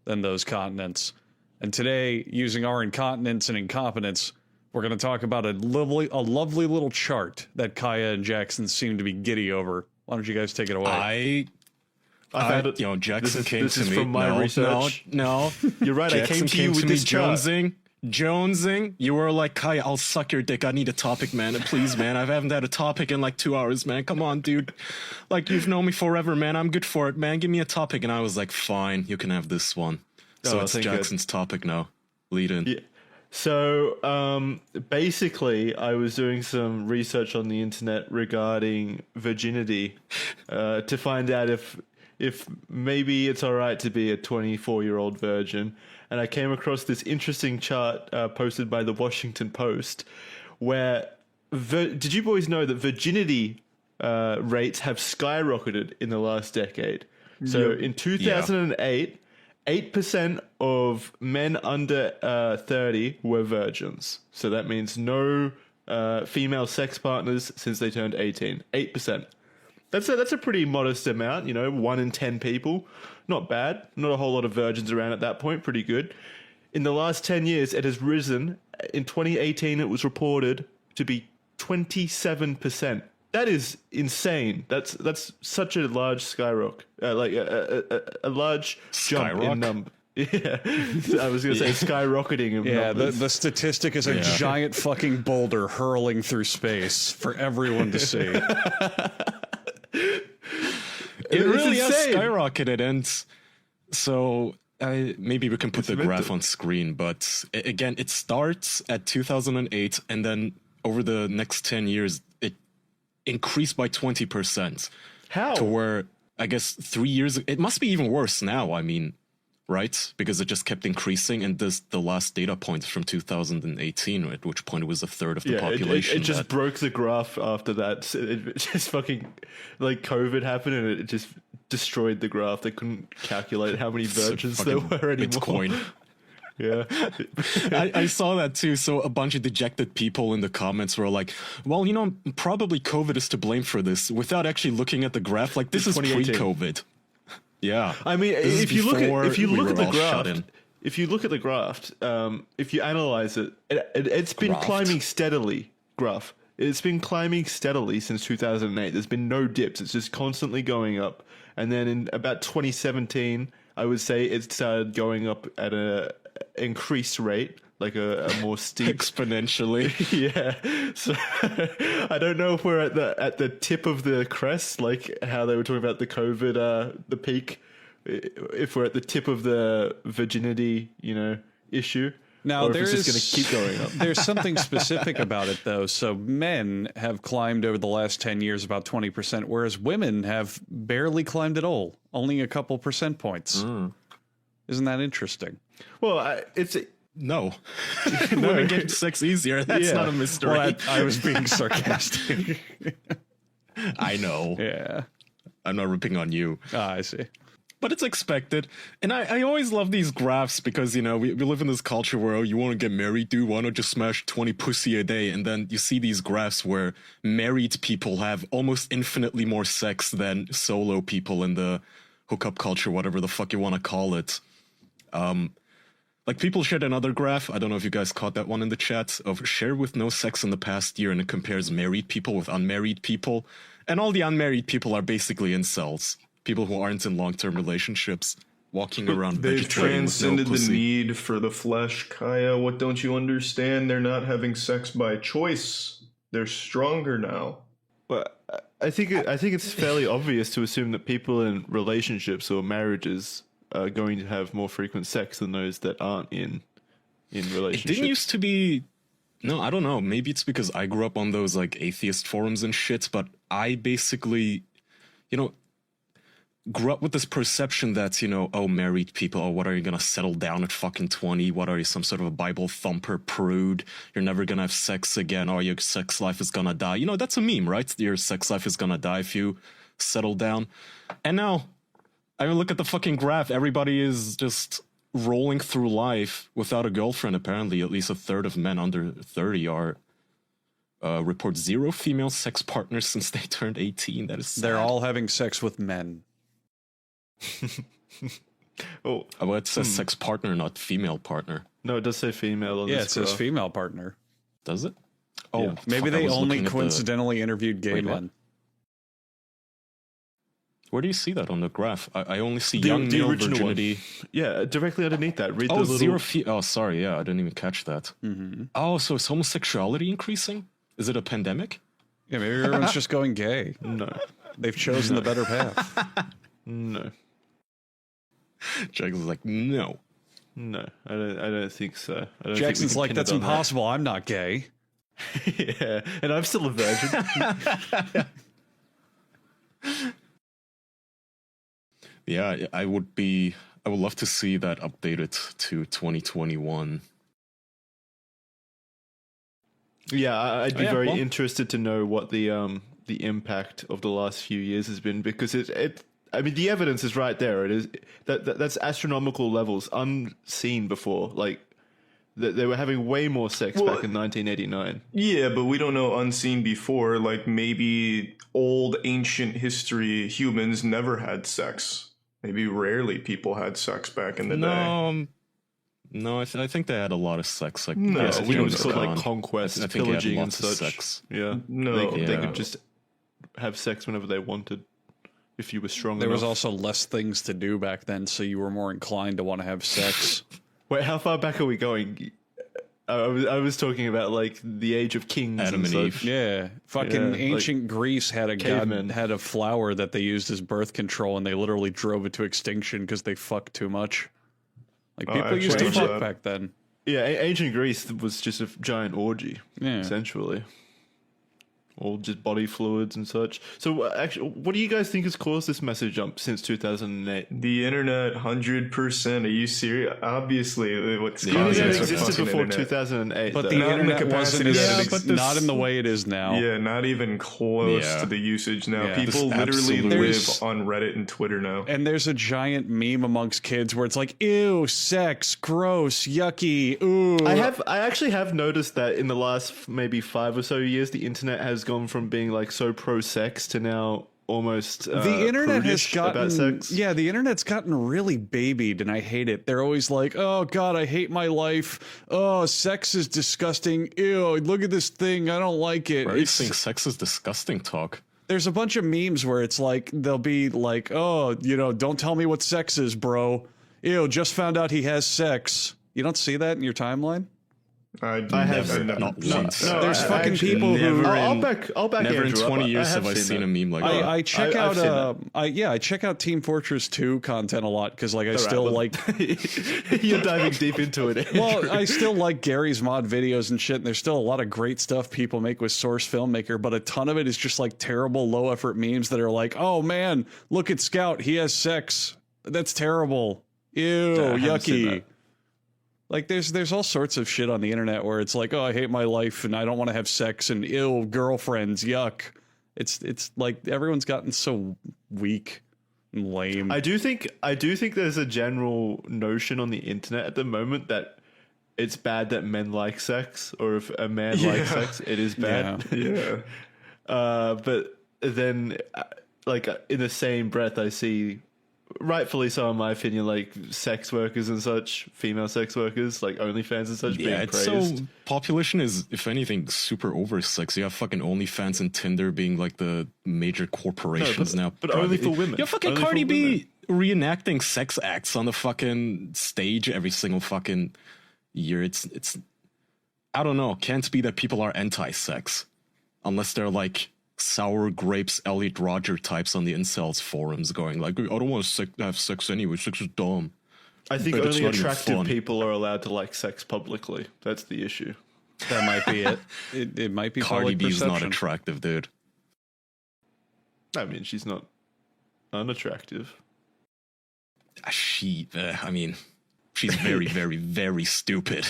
than those continents. And today, using our incontinence and incompetence, we're going to talk about a lovely little chart that Kaya and Jackson seem to be giddy over. Why don't you guys take it away? I've had it, Jackson came to me. From my research. No, you're right. Jackson I came to you with this chart. Jonesing. You were like, Kaya, I'll suck your dick. I need a topic, man. Please, man. I haven't had a topic in like 2 hours, man. Come on, dude. Like, you've known me forever, man. I'm good for it, man. Give me a topic. And I was like, fine, you can have this one. So it's Jackson's topic now. Lead in. Yeah. So basically, I was doing some research on the internet regarding virginity to find out if maybe it's all right to be a 24-year-old virgin. And I came across this interesting chart posted by the Washington Post where, did you boys know that virginity rates have skyrocketed in the last decade? So in 2008, 8% of men under 30 were virgins. So that means no female sex partners since they turned 18. 8%. That's a pretty modest amount, 1 in 10 people. Not bad. Not a whole lot of virgins around at that point. Pretty good. In the last 10 years, it has risen. In 2018, it was reported to be 27%. That is insane. That's such a large skyrock. Like a large jump in number. Yeah, I was going to say skyrocketing of numbers. The statistic is a giant fucking boulder hurling through space for everyone to see. It really has skyrocketed, and so maybe we can put the graph on screen, but again, it starts at 2008, and then over the next 10 years, it increased by 20%. How? To where, I guess, 3 years, it must be even worse now, I mean, right? Because it just kept increasing, and the last data point is from 2018, at which point it was a third of the population. It just broke the graph after that. It just fucking, like, COVID happened, and it just destroyed the graph. They couldn't calculate how many virgins there were anymore. Bitcoin. Yeah. I saw that too. So a bunch of dejected people in the comments were like, well, probably COVID is to blame for this, without actually looking at the graph. Like, this is pre-COVID. Yeah, I mean, if you look at the graph, if you analyze it, it's been climbing steadily. It's been climbing steadily since 2008. There's been no dips. It's just constantly going up. And then in about 2017, I would say it started going up at a increased rate, like a more steep exponentially. Yeah. So I don't know if we're at the tip of the crest, like how they were talking about the COVID, the peak. If we're at the tip of the virginity, issue. Now, or if it's just going to keep going up. There's something specific about it, though. So men have climbed over the last 10 years about 20%, whereas women have barely climbed at all, only a couple percent points. Isn't that interesting? Well, no. Women get sex easier. That's not a mystery. Well, I was being sarcastic. I know. Yeah. I'm not ripping on you. I see. But it's expected. And I always love these graphs because, we live in this culture where, you want to get married, dude? Why not just smash 20 pussy a day? And then you see these graphs where married people have almost infinitely more sex than solo people in the hookup culture, whatever the fuck you want to call it. Like, people shared another graph, I don't know if you guys caught that one in the chat, of share with no sex in the past year, and it compares married people with unmarried people. And all the unmarried people are basically incels. People who aren't in long-term relationships, walking around. They've transcended the need for the flesh, Kaya. What don't you understand? They're not having sex by choice. They're stronger now. But I think it's fairly obvious to assume that people in relationships or marriages are going to have more frequent sex than those that aren't in relationships. It didn't used to be. No, I don't know. Maybe it's because I grew up on those like atheist forums and shit. But I basically, grew up with this perception that, married people, what are you gonna settle down at fucking 20? What are you, some sort of a Bible thumper prude? You're never gonna have sex again, or your sex life is gonna die. That's a meme, right? Your sex life is gonna die if you settle down. And now, I mean, look at the fucking graph. Everybody is just rolling through life without a girlfriend, apparently. At least a third of men under 30 report 0 female sex partners since they turned 18. That is sad. They're all having sex with men. Oh, Well, it says sex partner, not female partner. no, it does say female on Yeah, this it says graph. female partner. Does it? Oh, Yeah. Maybe fuck, I they was only looking at the- coincidentally interviewed gay Wait, what? men. Where do you see that on the graph? I only see The- young the male original one. virginity. Yeah, directly underneath that. Read Oh, the little... zero feet. Oh, sorry. Yeah, I didn't even catch that. Oh, so is homosexuality increasing? Is it a pandemic? Yeah, maybe everyone's just going gay. No, They've chosen the better path. no, Jackson's like, no. no. I don't think so. I don't think we Jackson's can like, pin that's it on that." impossible. I'm not gay. Yeah, and I'm still a virgin. Yeah, I would love to see that updated to 2021. Yeah, I'd be Yeah, very well- interested to know what the impact of the last few years has been, because I mean, the evidence is right there. It is that's astronomical levels unseen before. Like they were having way more sex back in 1989. Yeah, but we don't know unseen before. Like maybe old ancient history humans never had sex. Maybe rarely people had sex back in the day. No, I think they had a lot of sex. Like, No, yes, We don't don't call know. like conquest, I think they had pillaging, and lots of such. sex. Yeah, No, they yeah. could just have sex whenever they wanted, if you were strong There enough. was also less things to do back then, so you were more inclined to want to have sex. Wait, how far back are we going? I was talking about like the age of kings Adam and and such. Eve. Yeah, fucking Yeah, like ancient Greece had a cavemen. had a flower that they used as birth control, and they literally drove it to extinction because they fucked too much. Like Oh, people I used to actually fuck heard back then. Yeah, ancient Greece was just a giant orgy, Yeah. essentially. All just body fluids and such. So, actually, what do you guys think has caused this massive jump since 2008? The internet, 100%. Are you serious? Obviously, what's The causing internet the existed fucking before internet. 2008. But though. the Not in the internet wasn't capacity as, that it but not in the way it is now. Yeah, not even close Yeah. to the usage now. Yeah. People This literally absolute- live There's- on Reddit and Twitter now. And there's a giant meme amongst kids where it's like, ew, sex, gross, yucky, ooh. I actually have noticed that in the last maybe 5 or so years, the internet has gone from being like so pro sex to now almost the internet has prudish gotten about sex. yeah, the internet's gotten really babied, and I hate it. They're always like, oh god, I hate my life. Oh, sex is disgusting. Ew, look at this thing, I don't like it. Where are you It's- seeing sex is disgusting talk? there's a bunch of memes where it's like they'll be like, oh, don't tell me what sex is, bro. Ew, just found out he has sex. You don't see that in your timeline? I have seen Not once. There's fucking actually people who I'll back Never in Andrew up. 20 years have I seen seen that. a meme like that. I check I've out seen I check out Team Fortress 2 content a lot because like I still well- like You're diving deep into it. well, I still like Gary's mod videos and shit, and there's still a lot of great stuff people make with Source Filmmaker, but a ton of it is just like terrible low effort memes that are like, oh man, look at Scout, he has sex. That's terrible. Ew, I haven't seen yucky. that. Like there's all sorts of shit on the internet where it's like, oh, I hate my life and I don't want to have sex and ew, girlfriends, yuck. It's like everyone's gotten so weak and lame. I do think there's a general notion on the internet at the moment that it's bad that men like sex, or if a man likes sex, it is bad. Yeah. Yeah. But then, like in the same breath, I see, rightfully so, in my opinion, like sex workers and such, female sex workers, like OnlyFans and such, Yeah, being it's praised. so population is, if anything, super over sex. You have fucking OnlyFans and Tinder being like the major corporations now. but only for women. You have fucking Only for Cardi B reenacting sex acts on the fucking stage every single fucking year. It's I don't know. Can't be that people are anti-sex unless they're like sour grapes Elliot Rodger types on the incels forums going like, I don't want to have sex anyway. Sex is dumb. I think But it's only not even attractive fun. people are allowed to like sex publicly. That's the issue. That might be it. It might be Cardi public B's not perception. attractive, dude. I mean, she's not unattractive. I mean, she's very, very, very stupid.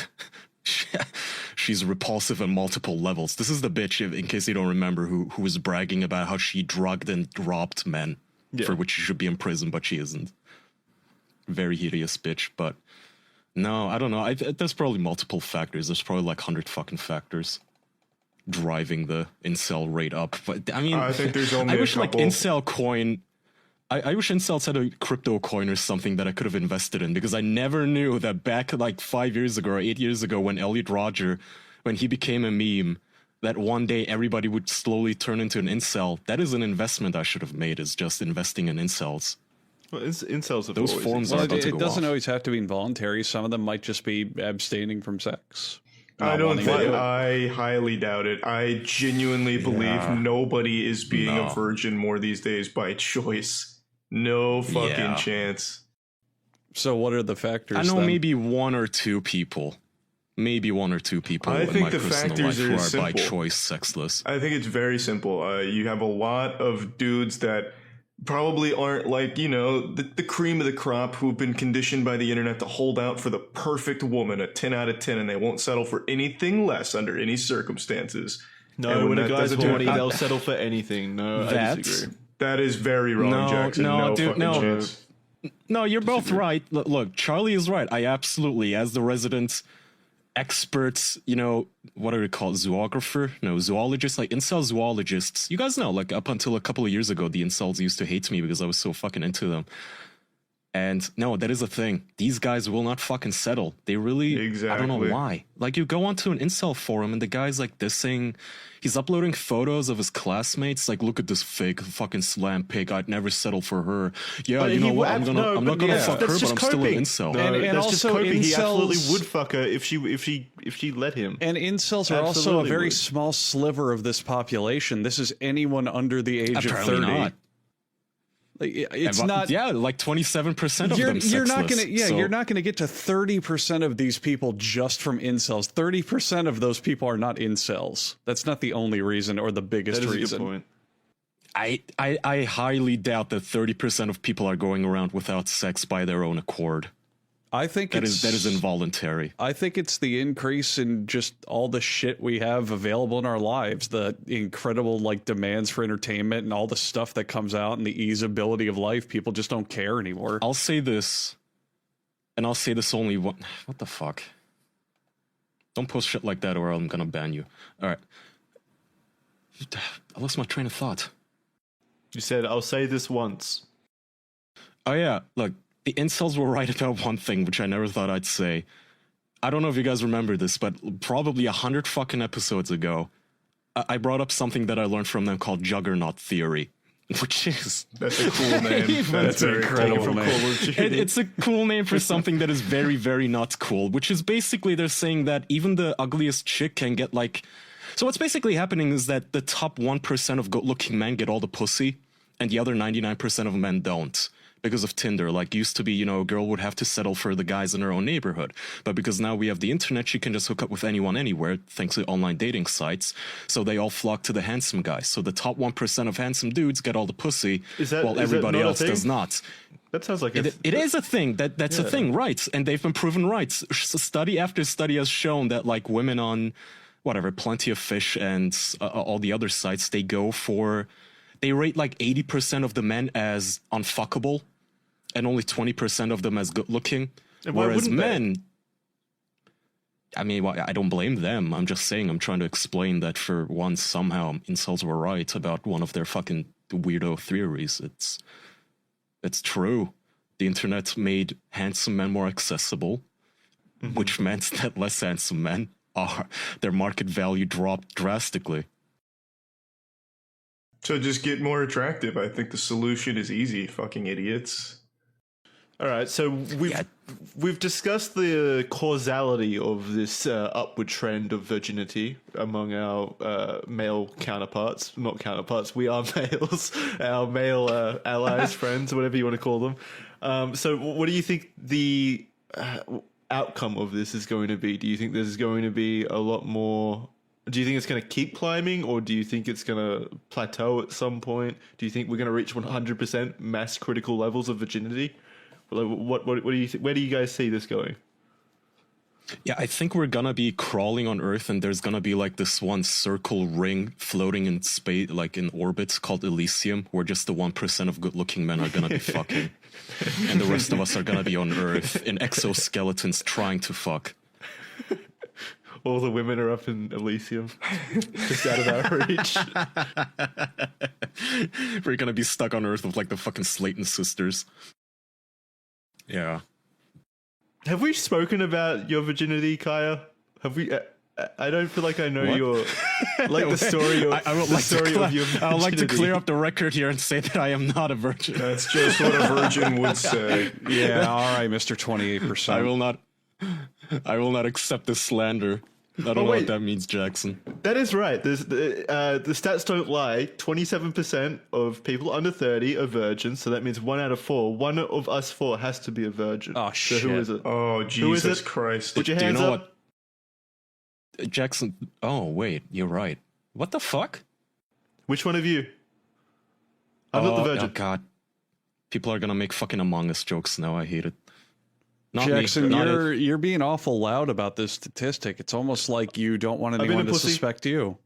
She's repulsive on multiple levels. This is the bitch, in case you don't remember, who was bragging about how she drugged and robbed men, for which she should be in prison, but she isn't. Very hideous bitch, but no, I don't know. There's probably multiple factors. There's probably like 100 fucking factors driving the incel rate up. But I mean, I think there's only I a wish like couple. incel coin I wish incels had a crypto coin or something that I could have invested in, because I never knew that back like 5 years ago or 8 years ago when Elliot Rodger, when he became a meme, that one day everybody would slowly turn into an incel. That is an investment I should have made, is just investing in incels. Well, incels have Those always forms Well, are about to it go doesn't off. always have to be involuntary. Some of them might just be abstaining from sex. I Not don't wanting think. to. I highly doubt it. I genuinely believe nobody is being a virgin more these days by choice. No fucking Yeah. chance. So what are the factors? I know then? maybe one or two people. Maybe one or two people I in think my the personal factors life who are are by simple. choice sexless. I think it's very simple. You have a lot of dudes that probably aren't like, the cream of the crop who've been conditioned by the internet to hold out for the perfect woman, a 10 out of 10, and they won't settle for anything less under any circumstances. No, And when a that guy's doesn't horny, turn- they'll settle for anything. No, I That's- disagree. That is very wrong, No, Jackson. no, No, dude, fucking no. chance. No, you're both right. Look, Charlie is right. I absolutely, as the resident expert, what are they called? Zoographer? No, zoologist, like incel zoologists. You guys know, like up until a couple of years ago, the incels used to hate me because I was so fucking into them. And no, that is a thing. These guys will not fucking settle. They really, I don't know Exactly. why. Like, you go onto an incel forum and the guy's like dissing, he's uploading photos of his classmates. Like, look at this fake fucking slam pig. I'd never settle for her. Yeah, But you know he what? would- I'm no, not but gonna yeah, fuck her, that's but just I'm still an coping. incel. No, And that's just also coping. He absolutely incels- would fuck her if she let him. And incels are also a Absolutely very would. small sliver of this population. This is anyone under the age Apparently of 30. not. Like, it's not. Yeah, like 27% of You're, them you're not sexless. gonna. Yeah, So- you're not gonna get to 30% of these people just from incels. 30% of those people are not incels. That's not the only reason or the biggest That is a reason. good point. I highly doubt that 30% of people are going around without sex by their own accord. I think That is involuntary. I think it's the increase in just all the shit we have available in our lives, the incredible demands for entertainment and all the stuff that comes out and the easeability of life. People just don't care anymore. I'll say this, and I'll say this only one. What the fuck? Don't post shit like that or I'm gonna ban you. All right. I lost my train of thought. You said, I'll say this once. Oh yeah, look, the incels were right about one thing, which I never thought I'd say. I don't know if you guys remember this, but probably 100 fucking episodes ago, I brought up something that I learned from them called juggernaut theory, which is... That's a cool name. That's very incredible, cool. man. It's a cool name for something that is very, very not cool, which is basically they're saying that even the ugliest chick can get So what's basically happening is that the top 1% of good-looking men get all the pussy, and the other 99% of men don't. Because of Tinder, used to be, a girl would have to settle for the guys in her own neighborhood. But because now we have the internet, she can just hook up with anyone anywhere, thanks to online dating sites. So they all flock to the handsome guys. So the top 1% of handsome dudes get all the pussy, while everybody not a else thing? does not. That sounds like It is a thing. That's a thing, right? And they've been proven right. Study after study has shown that women on whatever, Plenty of Fish and all the other sites, they rate 80% of the men as unfuckable and only 20% of them as good looking. And why Whereas wouldn't they? men, I mean, I don't blame them. I'm just saying, I'm trying to explain that for once somehow incels were right about one of their fucking weirdo theories. It's true. The internet made handsome men more accessible, which meant that less handsome men their market value dropped drastically. So just get more attractive. I think the solution is easy, fucking idiots. All right, so we've discussed the causality of this upward trend of virginity among our male counterparts. Not counterparts, we are males. Our male allies, friends, whatever you want to call them. So what do you think the outcome of this is going to be? Do you think there's going to be a lot more... Do you think it's going to keep climbing, or do you think it's going to plateau at some point? Do you think we're going to reach 100% mass critical levels of virginity? What do you where do you guys see this going? Yeah, I think we're gonna be crawling on Earth, and there's gonna be this one circle ring floating in space, in orbit, called Elysium, where just the 1% of good-looking men are gonna be fucking, and the rest of us are gonna be on Earth in exoskeletons trying to fuck. all the women are up in Elysium, just out of our reach. We're gonna be stuck on Earth with like the fucking Slayton sisters. Yeah. Have we spoken about your virginity, Kaya? Have we? I don't feel like I know your the story of I would the like story to of your virginity. I would like to clear up the record here and say that I am not a virgin. That's just what a virgin would say. Yeah, all right, Mr. 28%. I will not accept this slander. I don't know wait. what that means, Jackson. That is right. The stats don't lie. 27% of people under 30 are virgins, so that means 1 out of 4. One of us 4 has to be a virgin. Oh, So shit. who is it? Oh, Who is Jesus it? Christ. Put your Do you hands know up. what? Jackson. Oh, wait. You're right. What the fuck? Which one of you? I'm not the virgin. Oh, God. People are gonna make fucking Among Us jokes now. I hate it. Not Jackson, me. Not you're being awful loud about this statistic. It's almost like you don't want been anyone a to pussy. suspect you.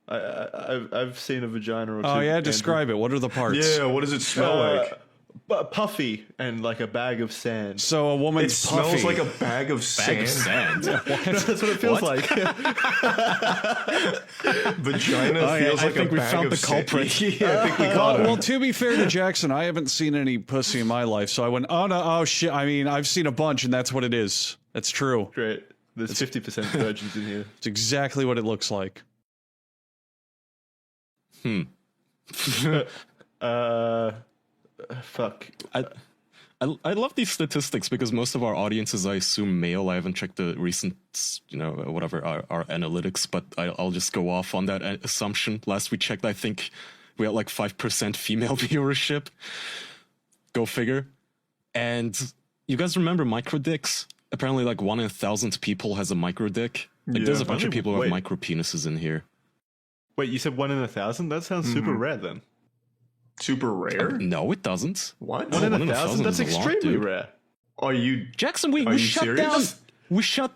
I've seen a vagina or two. Oh yeah, Andrew. describe it. What are the parts? Yeah, what does it smell like? But puffy and like a bag of sand. So a It woman's smells puffy. like a bag of sand. That's what it feels like. Vagina Oh, yeah, feels I like think a we bag found of the sand. culprit. Yeah, I think we caught him. Well, to be fair to Jackson, I haven't seen any pussy in my life, so I went, oh no, oh shit. I mean, I've seen a bunch, and that's what it is. That's true. Great. There's 50% virgins in here. It's exactly what it looks like. Fuck. I love these statistics because most of our audience is, I assume, male. I haven't checked the recent, whatever, our analytics, but I'll just go off on that assumption. Last we checked, I think we had like 5% female viewership. Go figure. And you guys remember micro dicks? Apparently, like 1 in 1,000 people has a micro dick. Like, there's a bunch of people who have micro penises in here. Wait, you said 1 in 1,000? That sounds super rare then. Super rare? No, it doesn't. What? 1 in 1 in 1,000? 1,000 That's is a lot, extremely dude. rare. Are you... Jackson, Are we you shut serious? down.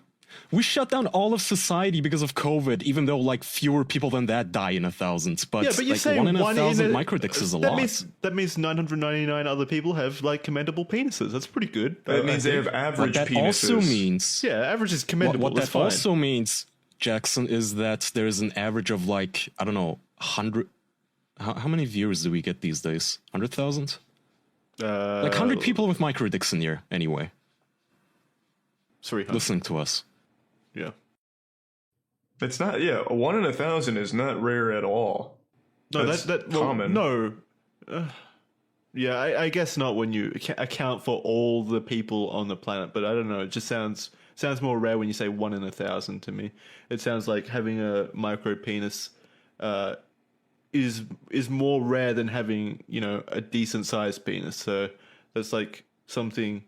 We shut down all of society because of COVID, even though like fewer people than that die in 1,000. But, Yeah, but you're like, saying 1 in 1,000 a- microdicks is a that lot. Means 999 other people have like commendable penises. That's pretty good. That I means they think. have average What that penises. also means, Yeah, average is what commendable. That's that fine. also means, Jackson, is that there is an average of like, I don't know, 100. How many viewers do we get these days? 100,000? Like 100 people with microdicks in here, anyway, Sorry, huh? listening to us. Yeah. It's not... Yeah, 1 in 1,000 is not rare at all. No, That's that common. No. Yeah, I guess not when you account for all the people on the planet, but I don't know. It just sounds more rare when you say 1 in 1,000 to me. It sounds like having a micro penis is more rare than having, a decent sized penis. So that's like something.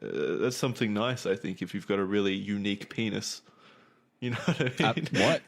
That's something nice, I think, if you've got a really unique penis. You know what I mean? What?